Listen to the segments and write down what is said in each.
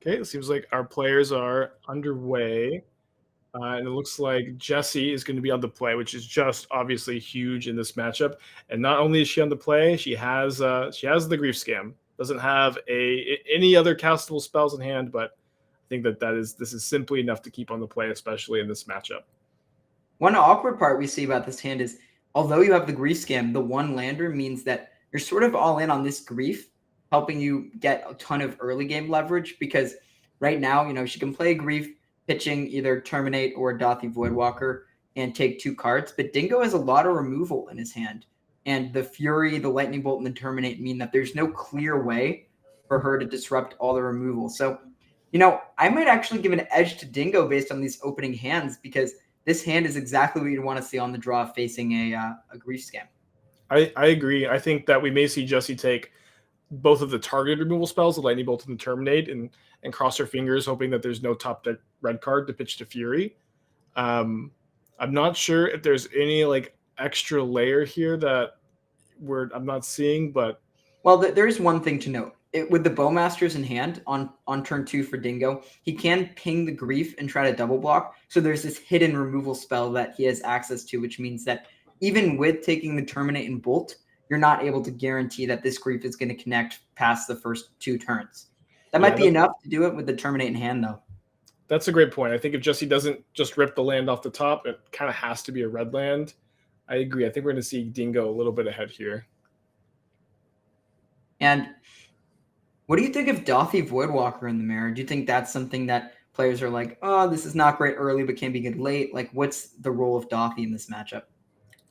Okay, it seems like our players are underway. And it looks like Jessie is going to be on the play, which is just obviously huge in this matchup. And not only is she on the play, she has the grief scam. Doesn't have any other castable spells in hand, but I think this is simply enough to keep on the play, especially in this matchup. One awkward part we see about this hand is, although you have the grief scam, the one lander means that you're sort of all in on this grief, helping you get a ton of early game leverage because right now, she can play grief, pitching either Terminate or Dathi Voidwalker and take 2 cards. But Dingo has a lot of removal in his hand. And the Fury, the Lightning Bolt, and the Terminate mean that there's no clear way for her to disrupt all the removal. So, I might actually give an edge to Dingo based on these opening hands because this hand is exactly what you'd want to see on the draw facing a grief scam. I agree. I think that we may see Jessie take both of the targeted removal spells, the Lightning Bolt and the Terminate, and cross her fingers, hoping that there's no top deck red card to pitch to Fury. I'm not sure if there's any like extra layer here that I'm not seeing, but There's one thing to note. With the Bowmasters in hand on turn 2 for Dingo, he can ping the Grief and try to double block. So there's this hidden removal spell that he has access to, which means that even with taking the Terminate and Bolt, you're not able to guarantee that this Grief is going to connect past the first 2 turns. That might be enough to do it with the Terminate in hand, though. That's a great point. I think if Jessie doesn't just rip the land off the top, it kind of has to be a red land. I agree. I think we're going to see Dingo a little bit ahead here. And what do you think of Dathi Voidwalker in the mirror? Do you think that's something that players are like, oh, this is not great early, but can be good late? Like, what's the role of Dathi in this matchup?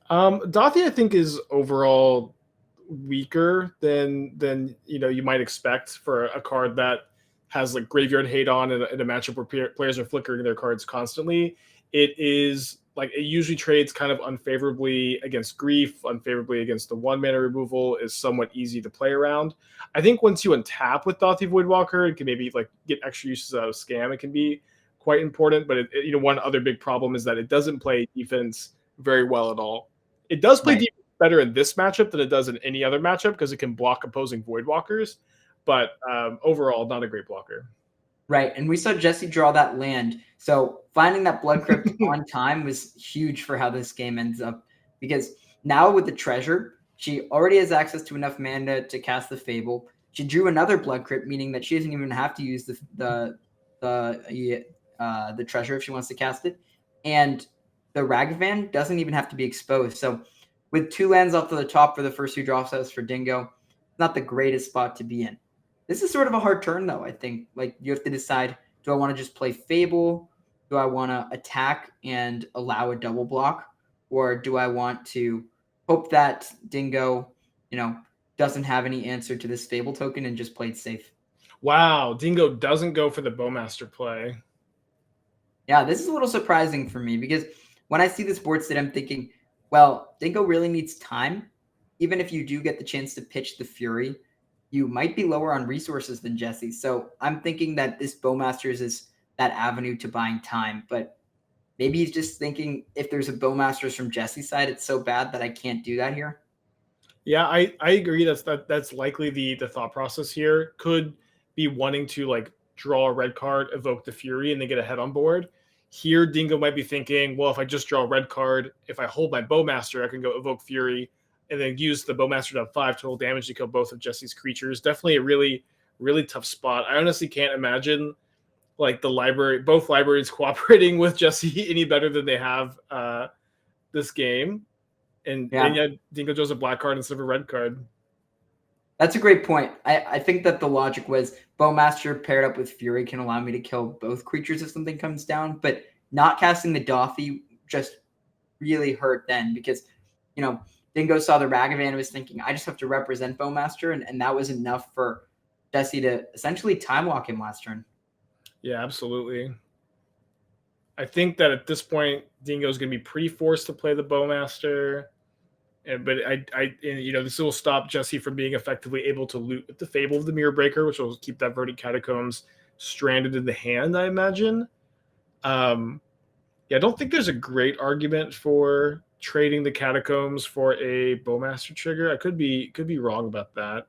Dathi, I think, is overall weaker than you might expect for a card that has like graveyard hate on in a matchup where players are flickering their cards constantly. It is like it usually trades kind of unfavorably against grief, unfavorably against the 1-mana removal, is somewhat easy to play around. I think once you untap with Dathi Voidwalker, it can maybe like get extra uses out of scam. It can be quite important, but one other big problem is that it doesn't play defense very well at all. It does play defense better in this matchup than it does in any other matchup because it can block opposing Voidwalkers, but overall, not a great blocker. Right, and we saw Jessie draw that land. So finding that Blood Crypt on time was huge for how this game ends up. Because now with the treasure, she already has access to enough mana to cast the Fable. She drew another Blood Crypt, meaning that she doesn't even have to use the treasure if she wants to cast it. And the Ragavan doesn't even have to be exposed. So with 2 lands off to the top for the first 2 draw sets for Dingo, not the greatest spot to be in. This is sort of a hard turn, though, I think. Like, you have to decide, do I want to just play Fable? Do I want to attack and allow a double block? Or do I want to hope that Dingo, doesn't have any answer to this Fable token and just played safe? Wow, Dingo doesn't go for the Bowmaster play. Yeah, this is a little surprising for me because when I see this board state, I'm thinking, well, Dingo really needs time. Even if you do get the chance to pitch the Fury, you might be lower on resources than Jessie. So I'm thinking that this Bowmasters is that avenue to buying time. But maybe he's just thinking if there's a Bowmasters from Jessie's side, it's so bad that I can't do that here. Yeah, I agree. That's likely the thought process here. Could be wanting to like draw a red card, evoke the Fury, and then get a head on board. Here, Dingo might be thinking, well, if I just draw a red card, if I hold my Bowmaster, I can go evoke Fury, and then use the Bowmaster to have 5 total damage to kill both of Jessie's creatures. Definitely a really, really tough spot. I honestly can't imagine like both libraries cooperating with Jessie any better than they have this game. And yeah, Dingo draws a black card instead of a red card. That's a great point. I think that the logic was Bowmaster paired up with Fury can allow me to kill both creatures if something comes down, but not casting the Dathi just really hurt then because, Dingo saw the Ragavan and was thinking, I just have to represent Bowmaster, and that was enough for Jessie to essentially time lock him last turn. Yeah, absolutely. I think that at this point, Dingo's going to be pretty forced to play the Bowmaster. But this will stop Jessie from being effectively able to loot with the Fable of the Mirror Breaker, which will keep that Verdant Catacombs stranded in the hand, I imagine. I don't think there's a great argument for trading the Catacombs for a Bowmaster trigger. I could be wrong about that.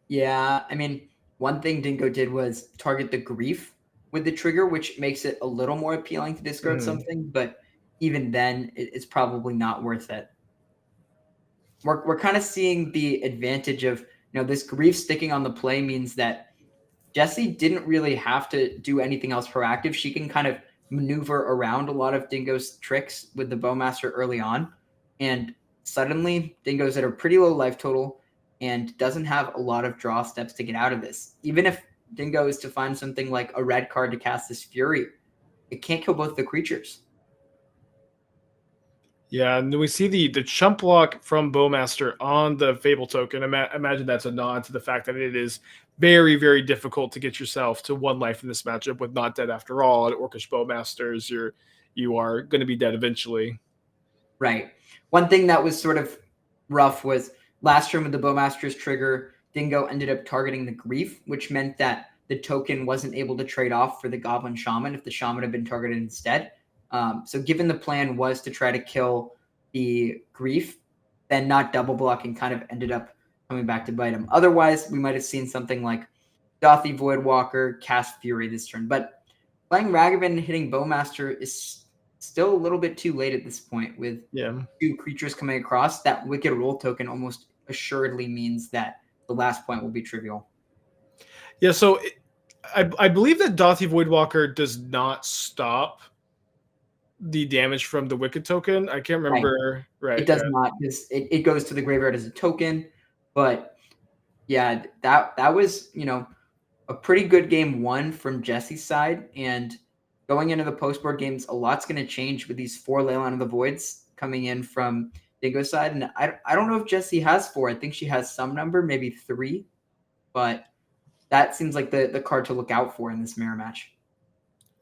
Yeah, I mean, one thing Dingo did was target the grief with the trigger, which makes it a little more appealing to discard something, but even then, it's probably not worth it. We're kind of seeing the advantage of, this grief sticking on the play means that Jessie didn't really have to do anything else proactive. She can kind of maneuver around a lot of Dingo's tricks with the Bowmaster early on. And suddenly, Dingo's at a pretty low life total and doesn't have a lot of draw steps to get out of this. Even if Dingo is to find something like a red card to cast this Fury, it can't kill both the creatures. Yeah, and we see the chump block from Bowmaster on the Fable token. Imagine that's a nod to the fact that it is very, very difficult to get yourself to one life in this matchup with not dead after all. At Orcish Bowmasters, you are going to be dead eventually. Right. One thing that was sort of rough was last turn with the Bowmaster's trigger, Dingo ended up targeting the Grief, which meant that the token wasn't able to trade off for the Goblin Shaman if the Shaman had been targeted instead. So given the plan was to try to kill the Grief, then not double blocking kind of ended up coming back to bite him. Otherwise, we might have seen something like Dothy Voidwalker cast Fury this turn. But playing Ragavan and hitting Bowmaster is still a little bit too late at this point with two creatures coming across. That Wicked Roll token almost assuredly means that the last point will be trivial. Yeah, so I believe that Dothy Voidwalker does not stop the damage from the Wicked token. I can't remember. Right. It does not. It goes to the graveyard as a token. But yeah, that was, a pretty good game one from Jesse's side. And going into the post-board games, a lot's going to change with these 4 Leyline of the Voids coming in from Dingo's side. And I don't know if Jesse has 4. I think she has some number, maybe 3. But that seems like the card to look out for in this mirror match.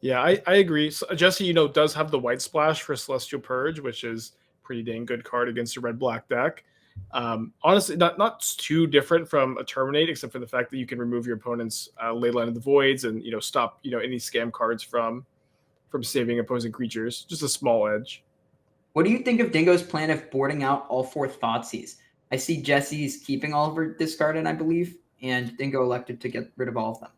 Yeah, I agree. So Jesse, does have the White Splash for Celestial Purge, which is pretty dang good card against a red-black deck. Honestly, not too different from a Terminate, except for the fact that you can remove your opponent's Leyline of the Voids and stop any scam cards from saving opposing creatures. Just a small edge. What do you think of Dingo's plan of boarding out all 4 Thoughtseize? I see Jesse's keeping all of her discarded, I believe, and Dingo elected to get rid of all of them.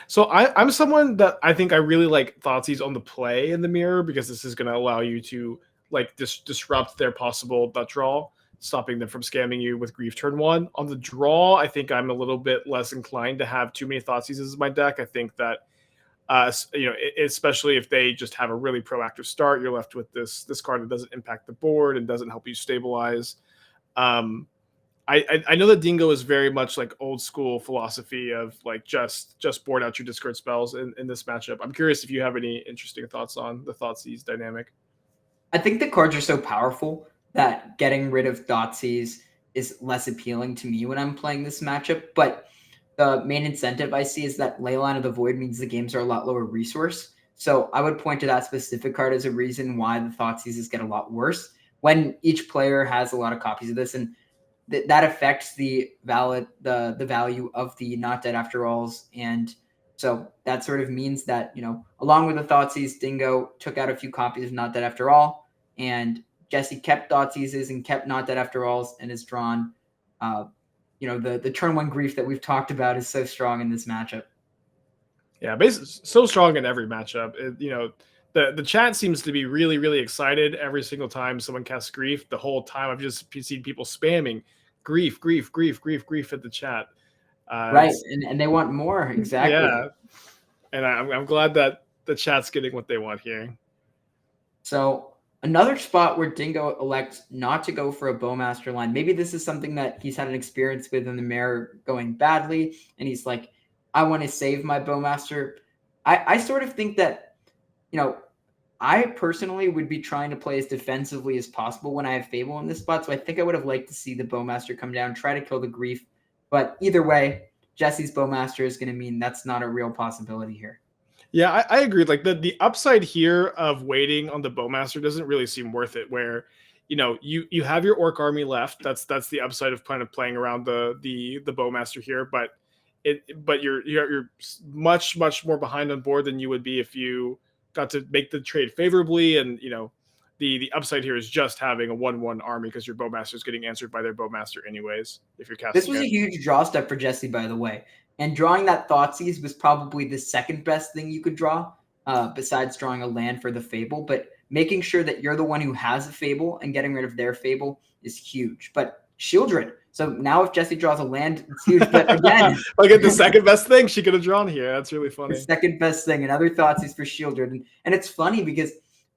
So I'm someone that I think I really like Thoughtseize on the play in the mirror, because this is going to allow you to disrupt their possible nut draw, stopping them from scamming you with Grief turn 1. On the draw, I think I'm a little bit less inclined to have too many Thoughtseizes in my deck. I think that especially if they just have a really proactive start, you're left with this card that doesn't impact the board and doesn't help you stabilize. I know that Dingo is very much like old school philosophy of like just board out your discard spells in this matchup. I'm curious if you have any interesting thoughts on the Thoughtseize dynamic. I think the cards are so powerful that getting rid of Thoughtseize is less appealing to me when I'm playing this matchup. But the main incentive I see is that Leyline of the Void means the games are a lot lower resource. So I would point to that specific card as a reason why the Thoughtseizes get a lot worse when each player has a lot of copies of this, and that affects the value of the not dead after alls. And so that sort of means that, along with the Thoughtseize, Dingo took out a few copies of Not Dead After All, and Jesse kept Thoughtseizes and kept Not Dead After Alls and is drawn. The turn 1 Grief that we've talked about is so strong in this matchup. Yeah, basically so strong in every matchup. The chat seems to be really, really excited every single time someone casts Grief. The whole time I've just seen people spamming Grief at the chat. Right, and they want more, exactly. Yeah, and I'm glad that the chat's getting what they want here. So another spot where Dingo elects not to go for a Bowmaster line. Maybe this is something that he's had an experience with in the mirror going badly, and he's like, I want to save my Bowmaster. I sort of think that, I personally would be trying to play as defensively as possible when I have Fable in this spot. So I think I would have liked to see the Bowmaster come down, try to kill the Grief. But either way, Jesse's Bowmaster is going to mean that's not a real possibility here. Yeah, I agree. Like the upside here of waiting on the Bowmaster doesn't really seem worth it. Where, you have your Orc army left. That's the upside of kind of playing around the Bowmaster here. But you're much more behind on board than you would be if you got to make the trade favorably. And the upside here is just having a 1/1 army, because your Bowmaster is getting answered by their Bowmaster anyways if you're casting. This was a huge draw step for Jesse, by the way. And drawing that Thoughtseize was probably the second best thing you could draw, besides drawing a land for the Fable. But making sure that you're the one who has a Fable and getting rid of their Fable is huge. But Shieldred. So now if Jesse draws a land, it's huge. But again, like the second best thing she could have drawn here. That's really funny. The second best thing. Another Thoughtseize for Shieldred. And it's funny because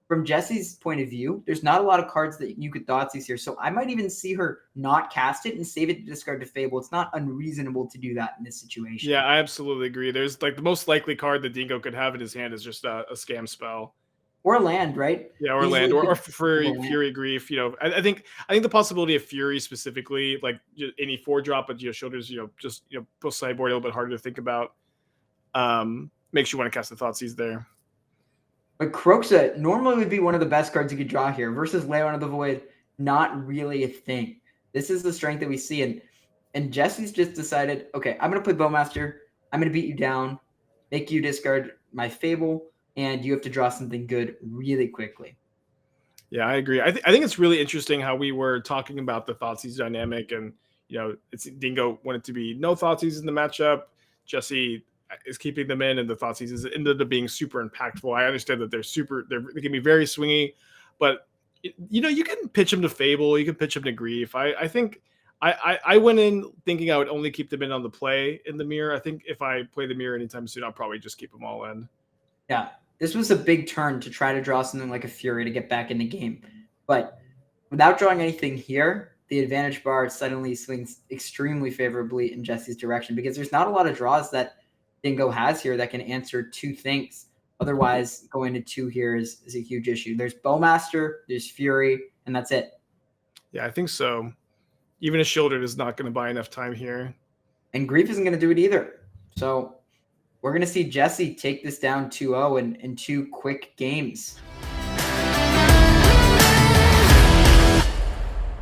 from Jesse's point of view, there's not a lot of cards that you could Thoughtseize here. So I might even see her not cast it and save it to discard to Fable. It's not unreasonable to do that in this situation. Yeah, I absolutely agree. There's like the most likely card that Dingo could have in his hand is just a scam spell. Or land, right? Yeah, or land, or Fury Grief. You know, I think the possibility of Fury specifically, like any 4-drop, but Shoulders, just both sideboard a little bit harder to think about. Makes you want to cast the Thoughtseize there. But Kroxa normally would be one of the best cards you could draw here versus Leon of the Void. Not really a thing. This is the strength that we see, and Jesse's just decided, okay, I'm gonna play Bowmaster. I'm gonna beat you down, make you discard my Fable, and you have to draw something good really quickly. Yeah, I agree. I think it's really interesting how we were talking about the Thoughtseize dynamic, and it's Dingo wanted to be no Thoughtseizes in the matchup. Jesse is keeping them in, and the Thoughtseizes ended up being super impactful. I understand that they can be very swingy, but you can pitch them to Fable, you can pitch them to Grief. I think I went in thinking I would only keep them in on the play in the mirror. I think if I play the mirror anytime soon, I'll probably just keep them all in. Yeah, this was a big turn to try to draw something like a Fury to get back in the game. But without drawing anything here, the advantage bar suddenly swings extremely favorably in Jesse's direction because there's not a lot of draws that Dingo has here that can answer 2 things. Otherwise, going to 2 here is a huge issue. There's Bowmaster, there's Fury, and that's it. Yeah, I think so. Even a Shieldred is not going to buy enough time here. And Grief isn't going to do it either. So we're going to see Jesse take this down 2-0 in 2 quick games.